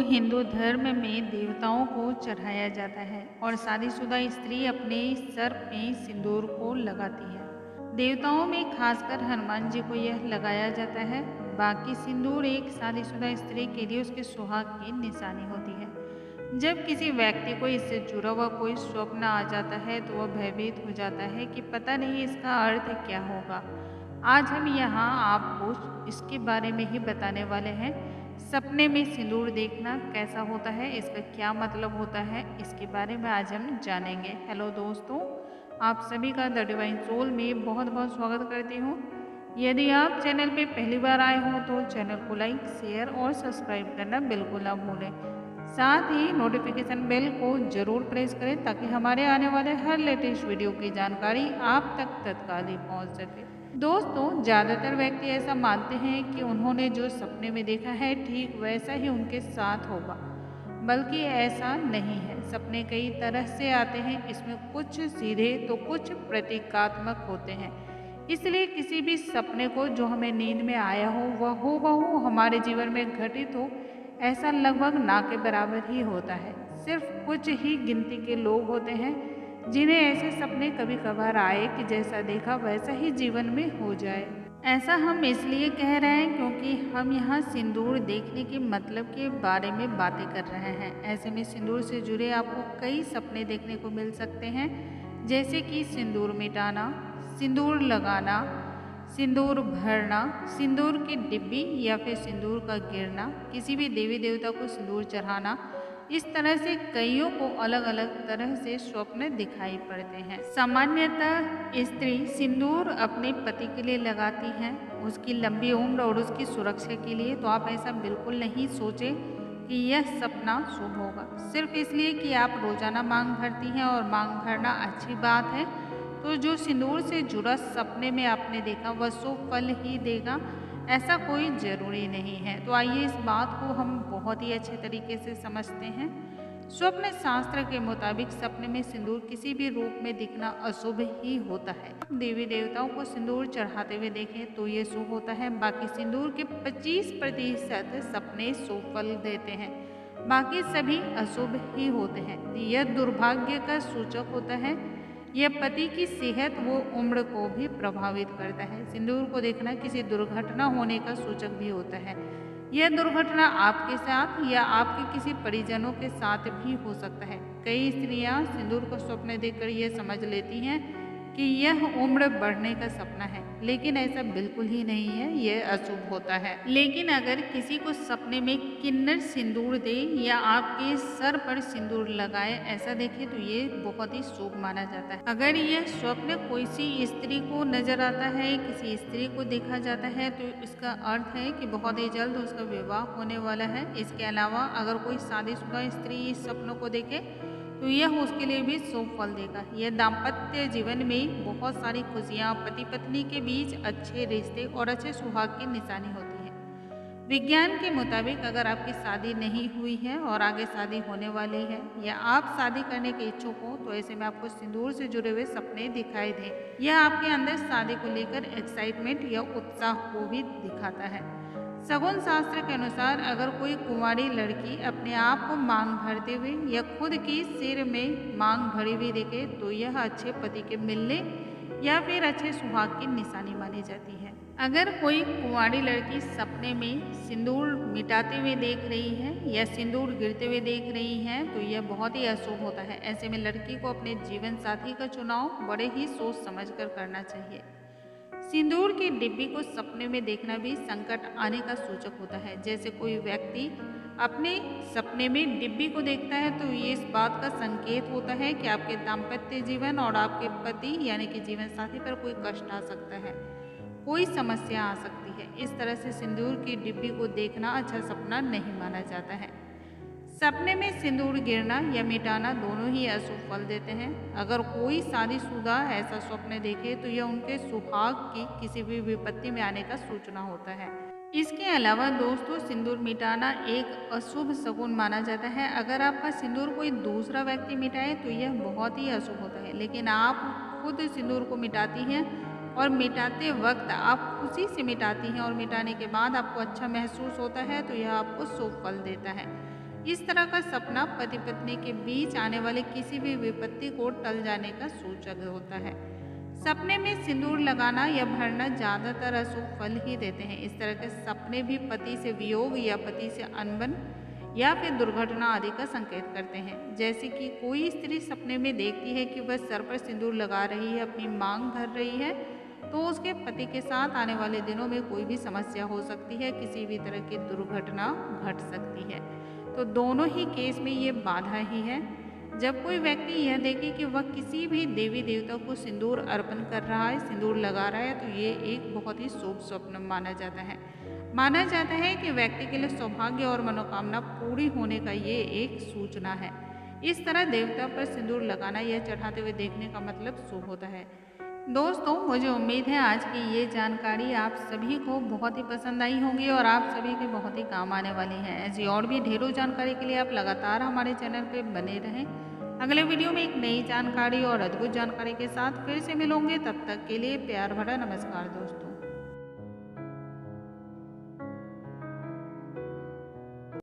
हिंदू धर्म में देवताओं को चढ़ाया जाता है और शादीशुदा स्त्री अपने सर में सिंदूर को लगाती है। देवताओं में खासकर हनुमान जी को यह लगाया जाता है। बाकी सिंदूर एक शादीशुदा स्त्री के लिए उसके सुहाग की निशानी होती है। जब किसी व्यक्ति को इससे जुड़ा हुआ कोई स्वप्न आ जाता है तो वह भयभीत हो जाता है कि पता नहीं इसका अर्थ क्या होगा। आज हम यहाँ आपको इसके बारे में ही बताने वाले हैं। सपने में सिंदूर देखना कैसा होता है, इसका क्या मतलब होता है, इसके बारे में आज हम जानेंगे। हेलो दोस्तों, आप सभी का द डिवाइन सोल में बहुत बहुत स्वागत करती हूँ। यदि आप चैनल पे पहली बार आए हो तो चैनल को लाइक, शेयर और सब्सक्राइब करना बिल्कुल ना भूलें। साथ ही नोटिफिकेशन बेल को जरूर प्रेस करें ताकि हमारे आने वाले हर लेटेस्ट वीडियो की जानकारी आप तक तत्काल ही पहुँच सके। दोस्तों, ज़्यादातर व्यक्ति ऐसा मानते हैं कि उन्होंने जो सपने में देखा है ठीक वैसा ही उनके साथ होगा, बल्कि ऐसा नहीं है। सपने कई तरह से आते हैं, इसमें कुछ सीधे तो कुछ प्रतीकात्मक होते हैं। इसलिए किसी भी सपने को जो हमें नींद में आया हो वह हूबहू हमारे जीवन में घटित हो, ऐसा लगभग ना के बराबर ही होता है। सिर्फ कुछ ही गिनती के लोग होते हैं जिन्हें ऐसे सपने कभी कभार आए कि जैसा देखा वैसा ही जीवन में हो जाए। ऐसा हम इसलिए कह रहे हैं क्योंकि हम यहाँ सिंदूर देखने के मतलब के बारे में बातें कर रहे हैं। ऐसे में सिंदूर से जुड़े आपको कई सपने देखने को मिल सकते हैं, जैसे कि सिंदूर मिटाना, सिंदूर लगाना, सिंदूर भरना, सिंदूर की डिब्बी या फिर सिंदूर का गिरना, किसी भी देवी देवता को सिंदूर चढ़ाना। इस तरह से कईयों को अलग अलग तरह से स्वप्न दिखाई पड़ते हैं। सामान्यतः स्त्री सिंदूर अपने पति के लिए लगाती हैं, उसकी लंबी उम्र और उसकी सुरक्षा के लिए। तो आप ऐसा बिल्कुल नहीं सोचें कि यह सपना शुभ होगा सिर्फ इसलिए कि आप रोजाना मांग भरती हैं और मांग भरना अच्छी बात है। तो जो सिंदूर से जुड़ा सपने में आपने देखा वह शुभ फल ही देगा, ऐसा कोई ज़रूरी नहीं है। तो आइए इस बात को हम बहुत ही अच्छे तरीके से समझते हैं। स्वप्न शास्त्र के मुताबिक सपने में सिंदूर किसी भी रूप में दिखना अशुभ ही होता है। देवी देवताओं को सिंदूर चढ़ाते हुए देखें तो ये शुभ होता है। बाकी सिंदूर के 25% सपने शुभ फल देते हैं, बाकी सभी अशुभ ही होते हैं। यह दुर्भाग्य का सूचक होता है। यह पति की सेहत व उम्र को भी प्रभावित करता है। सिंदूर को देखना किसी दुर्घटना होने का सूचक भी होता है। यह दुर्घटना आपके साथ या आपके किसी परिजनों के साथ भी हो सकता है। कई स्त्रियां सिंदूर को स्वप्न देखकर यह समझ लेती हैं कि यह उम्र बढ़ने का सपना है, लेकिन ऐसा बिल्कुल ही नहीं है, यह अशुभ होता है। लेकिन अगर किसी को सपने में किन्नर सिंदूर दे या आपके सर पर सिंदूर लगाए, ऐसा देखे तो ये बहुत ही शुभ माना जाता है। अगर यह स्वप्न कोई सी स्त्री को नजर आता है, किसी स्त्री को देखा जाता है, तो इसका अर्थ है कि बहुत ही जल्द उसका विवाह होने वाला है। इसके अलावा अगर कोई शादीशुदा स्त्री इस सपनों को देखे तो यह उसके लिए भी शुभ फल देगा। यह दाम्पत्य जीवन में बहुत सारी खुशियाँ, पति पत्नी के बीच अच्छे रिश्ते और अच्छे सुहाग की निशानी होती है। विज्ञान के मुताबिक अगर आपकी शादी नहीं हुई है और आगे शादी होने वाली है या आप शादी करने के इच्छुक हो, तो ऐसे में आपको सिंदूर से जुड़े हुए सपने दिखाई दें। यह आपके अंदर शादी को लेकर एक्साइटमेंट या उत्साह को भी दिखाता है। शगुन शास्त्र के अनुसार अगर कोई कुंवारी लड़की अपने आप को मांग भरते हुए या खुद की सिर में मांग भरी हुई देखे तो यह अच्छे पति के मिलने या फिर अच्छे सुहाग की निशानी मानी जाती है। अगर कोई कुंवारी लड़की सपने में सिंदूर मिटाते हुए देख रही है या सिंदूर गिरते हुए देख रही है तो यह बहुत ही अशुभ होता है। ऐसे में लड़की को अपने जीवन साथी का चुनाव बड़े ही सोच समझकर करना चाहिए। सिंदूर की डिब्बी को सपने में देखना भी संकट आने का सूचक होता है। जैसे कोई व्यक्ति अपने सपने में डिब्बी को देखता है तो ये इस बात का संकेत होता है कि आपके दाम्पत्य जीवन और आपके पति यानी कि जीवन साथी पर कोई कष्ट आ सकता है, कोई समस्या आ सकती है। इस तरह से सिंदूर की डिब्बी को देखना अच्छा सपना नहीं माना जाता है। सपने में सिंदूर गिरना या मिटाना दोनों ही अशुभ फल देते हैं। अगर कोई शादीशुदा ऐसा स्वप्न देखे तो यह उनके सुहाग की किसी भी विपत्ति में आने का सूचना होता है। इसके अलावा दोस्तों, सिंदूर मिटाना एक अशुभ शगुन माना जाता है। अगर आपका सिंदूर कोई दूसरा व्यक्ति मिटाए तो यह बहुत ही अशुभ होता है, लेकिन आप खुद सिंदूर को मिटाती हैं और मिटाते वक्त आप खुशी से मिटाती हैं और मिटाने के बाद आपको अच्छा महसूस होता है तो यह आपको शुभ फल देता है। इस तरह का सपना पति पत्नी के बीच आने वाले किसी भी विपत्ति को टल जाने का सूचक होता है। सपने में सिंदूर लगाना या भरना ज्यादातर अशुभ फल ही देते हैं। इस तरह के सपने भी पति से वियोग या पति से अनबन या फिर दुर्घटना आदि का संकेत करते हैं। जैसे कि कोई स्त्री सपने में देखती है कि वह सर पर सिंदूर लगा रही है, अपनी मांग भर रही है, तो उसके पति के साथ आने वाले दिनों में कोई भी समस्या हो सकती है, किसी भी तरह की दुर्घटना घट सकती है। तो दोनों ही केस में ये बाधा ही है। जब कोई व्यक्ति यह देखे कि वह किसी भी देवी देवता को सिंदूर अर्पण कर रहा है, सिंदूर लगा रहा है, तो ये एक बहुत ही शुभ स्वप्न माना जाता है। माना जाता है कि व्यक्ति के लिए सौभाग्य और मनोकामना पूरी होने का ये एक सूचना है। इस तरह देवता पर सिंदूर लगाना या चढ़ाते हुए देखने का मतलब शुभ होता है। दोस्तों, मुझे उम्मीद है आज की ये जानकारी आप सभी को बहुत ही पसंद आई होगी और आप सभी के बहुत ही काम आने वाली है। ऐसी और भी ढेरों जानकारी के लिए आप लगातार हमारे चैनल पर बने रहें। अगले वीडियो में एक नई जानकारी और अद्भुत जानकारी के साथ फिर से मिलोगे। तब तक के लिए प्यार भरा नमस्कार दोस्तों।